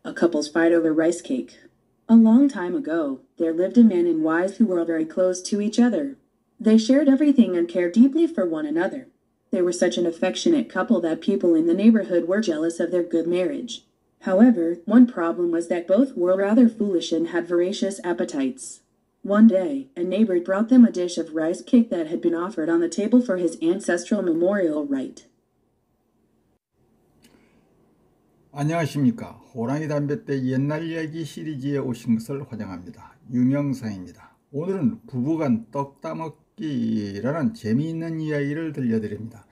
A couple's fight over rice cake. A long time ago, there lived a man and wife who were very close to each other. They shared everything and cared deeply for one another. They were such an affectionate couple that people in the neighborhood were jealous of their good marriage. However, one problem was that both were rather foolish and had voracious appetites. One day, a neighbor brought them a dish of rice cake that had been offered on the table for his ancestral memorial rite. 안녕하십니까. 호랑이 담배 때 옛날 이야기 시리즈에 오신 것을 환영합니다. 유명상입니다. 오늘은 부부간 떡 따먹기라는 재미있는 이야기를 들려드립니다.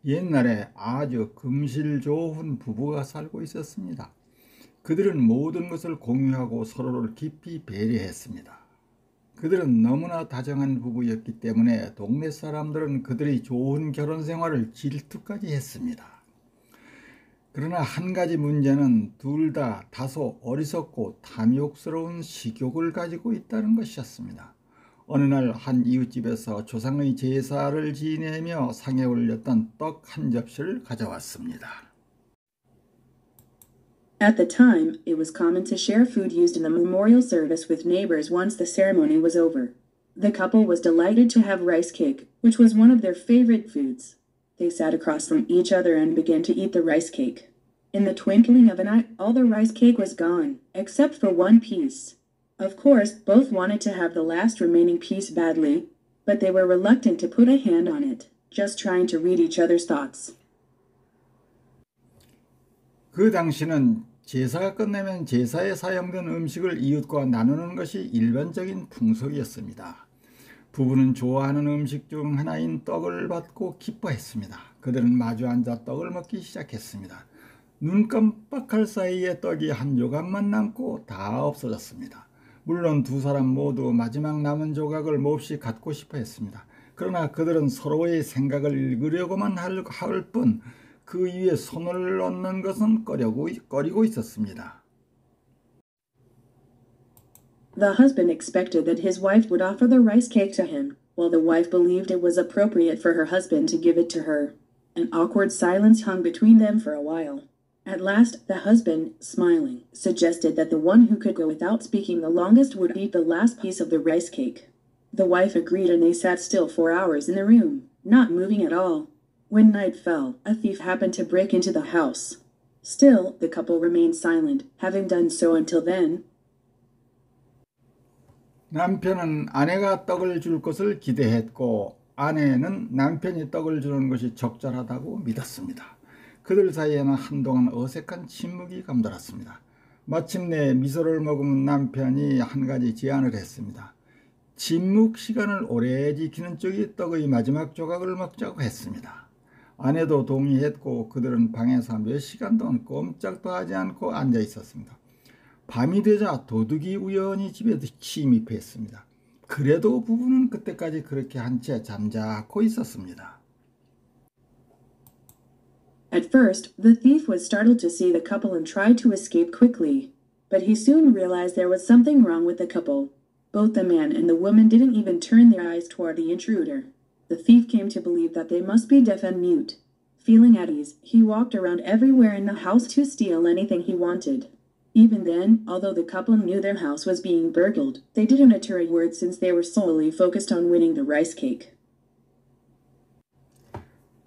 옛날에 아주 금실 좋은 부부가 살고 있었습니다. 그들은 모든 것을 공유하고 서로를 깊이 배려했습니다. 그들은 너무나 다정한 부부였기 때문에 동네 사람들은 그들의 좋은 결혼 생활을 질투까지 했습니다. 그러나 한 가지 문제는 둘 다 다소 어리석고 탐욕스러운 식욕을 가지고 있다는 것이었습니다. 어느 날 한 이웃집에서 조상의 제사를 지내며 상에 올렸던 떡 한 접시를 가져왔습니다. At the time, it was common to share food used in the memorial service with neighbors once the ceremony was over. The couple was delighted to have rice cake, which was one of their favorite foods. They sat across from each other and began to eat the rice cake. In the twinkling of an eye, all the rice cake was gone, except for one piece. Of course, both wanted to have the last remaining piece badly, but they were reluctant to put a hand on it, just trying to read each other's thoughts. 그 당시는 제사가 끝나면 제사에 사용된 음식을 이웃과 나누는 것이 일반적인 풍속이었습니다. 부부는 좋아하는 음식 중 하나인 떡을 받고 기뻐했습니다. 그들은 마주 앉아 떡을 먹기 시작했습니다. 눈 깜빡할 사이에 떡이 한 조각만 남고 다 없어졌습니다. 물론 두 사람 모두 마지막 남은 조각을 몹시 갖고 싶어 했습니다. 그러나 그들은 서로의 생각을 읽으려고만 할 뿐 그 위에 손을 얹는 것은 꺼리고 있었습니다. The husband expected that his wife would offer the rice cake to him, while the wife believed it was appropriate for her husband to give it to her. An awkward silence hung between them for a while. At last, the husband, smiling, suggested that the one who could go without speaking the longest would eat the last piece of the rice cake. The wife agreed and they sat still for hours in the room, not moving at all. When night fell, a thief happened to break into the house. Still, the couple remained silent, having done so until then. 남편은 아내가 떡을 줄 것을 기대했고 아내는 남편이 떡을 주는 것이 적절하다고 믿었습니다. 그들 사이에는 한동안 어색한 침묵이 감돌았습니다. 마침내 미소를 머금은 남편이 한 가지 제안을 했습니다. 침묵 시간을 오래 지키는 쪽이 떡의 마지막 조각을 먹자고 했습니다. 아내도 동의했고 그들은 방에서 몇 시간 동안 꼼짝도 하지 않고 앉아 있었습니다. 밤이 되자 도둑이 우연히 집에 침입했습니다. 그래도 부부는 그때까지 그렇게 한 채 잠자코 있었습니다. At first, the thief was startled to see the couple and tried to escape quickly. But he soon realized there was something wrong with the couple. Both the man and the woman didn't even turn their eyes toward the intruder. The thief came to believe that they must be deaf and mute. Feeling at ease, he walked around everywhere in the house to steal anything he wanted. Even then, although the couple knew their house was being burgled, they didn't utter a word since they were solely focused on winning the rice cake.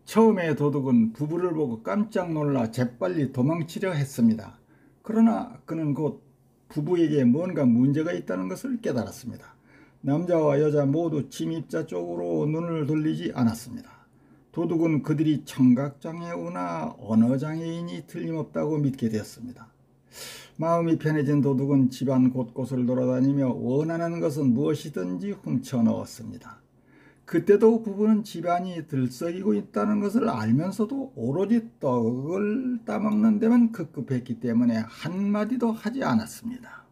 처음에 도둑은 부부를 보고 깜짝 놀라 재빨리 도망치려 했습니다. 그러나 그는 곧 부부에게 뭔가 문제가 있다는 것을 깨달았습니다. 남자와 여자 모두 침입자 쪽으로 눈을 돌리지 않았습니다. 도둑은 그들이 청각장애우나 언어장애인이 틀림없다고 믿게 되었습니다. 마음이 편해진 도둑은 집안 곳곳을 돌아다니며 원하는 것은 무엇이든지 훔쳐 넣었습니다. 그때도 부부는 집안이 들썩이고 있다는 것을 알면서도 오로지 떡을 따먹는 데만 급급했기 때문에 한마디도 하지 않았습니다.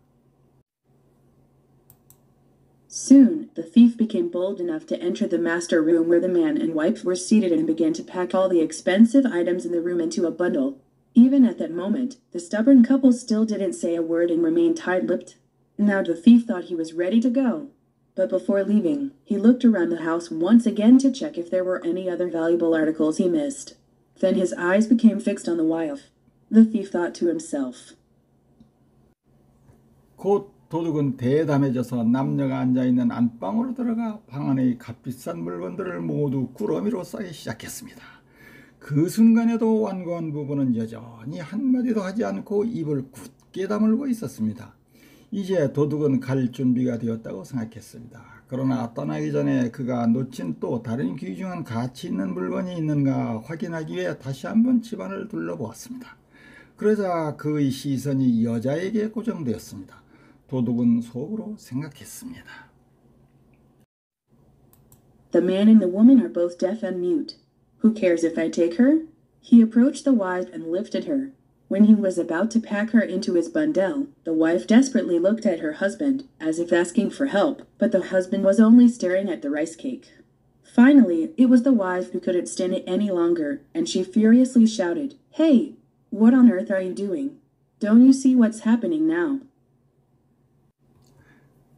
Soon, the thief became bold enough to enter the master room where the man and wife were seated and began to pack all the expensive items in the room into a bundle. Even at that moment, the stubborn couple still didn't say a word and remained tight-lipped. Now the thief thought he was ready to go. But before leaving, he looked around the house once again to check if there were any other valuable articles he missed. Then his eyes became fixed on the wife. The thief thought to himself. 곧 도둑은 대담해져서 남녀가 앉아있는 안방으로 들어가 방 안의 값비싼 물건들을 모두 꾸러미로 싸기 시작했습니다. 그 순간에도 완고한 부부는 여전히 한마디도 하지 않고 입을 굳게 다물고 있었습니다. 이제 도둑은 갈 준비가 되었다고 생각했습니다. 그러나 떠나기 전에 그가 놓친 또 다른 귀중한 가치 있는 물건이 있는가 확인하기 위해 다시 한번 집안을 둘러보았습니다. 그러자 그의 시선이 여자에게 고정되었습니다. 도둑은 속으로 생각했습니다. The man and the woman are both deaf and mute. Who cares if I take her? He approached the wife and lifted her. When he was about to pack her into his bundle, the wife desperately looked at her husband, as if asking for help, but the husband was only staring at the rice cake. Finally, it was the wife who couldn't stand it any longer, and she furiously shouted, "Hey! What on earth are you doing? Don't you see what's happening now?"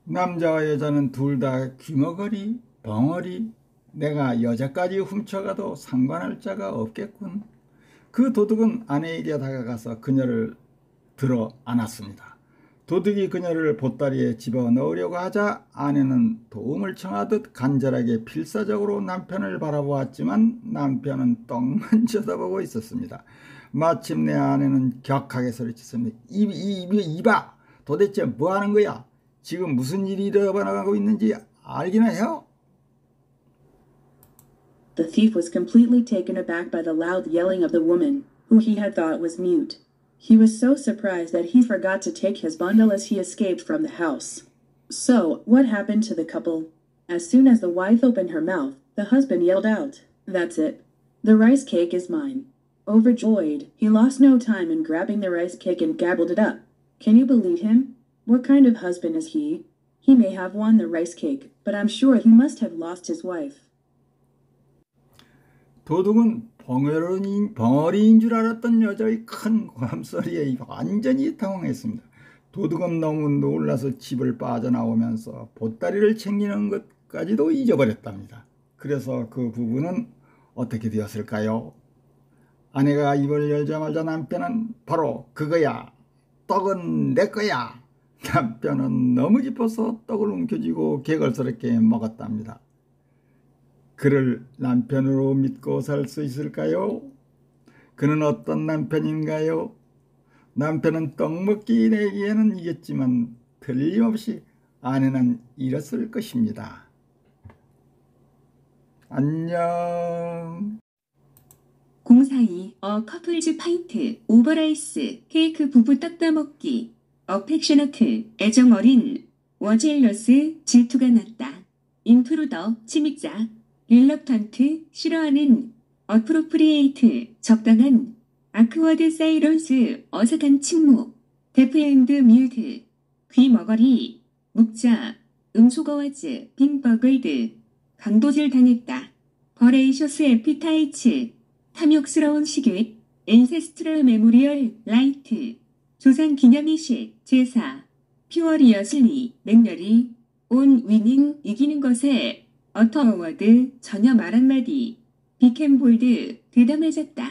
남자와 여자는 둘 다 귀머거리, 벙어리, 내가 여자까지 훔쳐가도 상관할 자가 없겠군. 그 도둑은 아내에게 다가가서 그녀를 들어 안았습니다. 도둑이 그녀를 보따리에 집어넣으려고 하자 아내는 도움을 청하듯 간절하게 필사적으로 남편을 바라보았지만 남편은 떡만 쳐다보고 있었습니다. 마침내 아내는 격하게 소리쳤습니다. 이봐! 도대체 뭐 하는 거야? 지금 무슨 일이 일어나고 있는지 알기나 해요? The thief was completely taken aback by the loud yelling of the woman, who he had thought was mute. He was so surprised that he forgot to take his bundle as he escaped from the house. So, what happened to the couple? As soon as the wife opened her mouth, the husband yelled out, "That's it. The rice cake is mine." Overjoyed, he lost no time in grabbing the rice cake and gobbled it up. Can you believe him? What kind of husband is he? He may have won the rice cake, but I'm sure he must have lost his wife. 도둑은 벙어리인 줄 알았던 여자의 큰 고함소리에 완전히 당황했습니다. 도둑은 너무 놀라서 집을 빠져나오면서 보따리를 챙기는 것까지도 잊어버렸답니다. 그래서 그 부부는 어떻게 되었을까요? 아내가 입을 열자마자 남편은 바로 그거야. 떡은 내 거야. 남편은 너무 기뻐서 떡을 움켜쥐고 개걸스럽게 먹었답니다. 그를 남편으로 믿고 살 수 있을까요? 그는 어떤 남편인가요? 남편은 떡 먹기 내기에는 이겼지만 틀림없이 아내는 잃었을 것입니다. 안녕. 042 커플즈 파인트 오버라이스 케이크 부부 떡 따먹기 어펙셔너트 애정 어린 워젤러스 질투가 났다. 인트로더 침입자 릴럭턴트 싫어하는 어프로프리에이트 적당한 아크워드 사이런스 어색한 침묵 데프앤드 뮤드 귀머거리 묵자 음소거와즈 빙버글드 강도질 당했다. 버레이셔스 에피타이츠 탐욕스러운 식욕 앤세스트럴 메모리얼 라이트 조상 기념이식 제사 퓨어리어슬리 맹렬히 온 위닝 이기는 것에 어터어워드 전혀 말 한마디 비캔볼드 대담해졌다.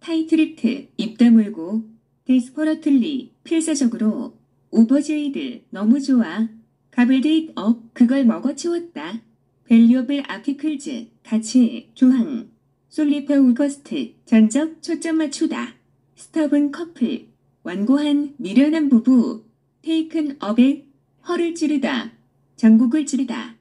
타이트리트 입 다물고 데스퍼러틀리 필사적으로 오버제이드 너무 좋아 가블데잇 업 그걸 먹어치웠다. 밸류어블 아티클즈 가치 조항 솔리퍼 우거스트 전적 초점 맞추다. 스터븐 커플 완고한 미련한 부부 테이큰 업에 허를 찌르다 전국을 찌르다.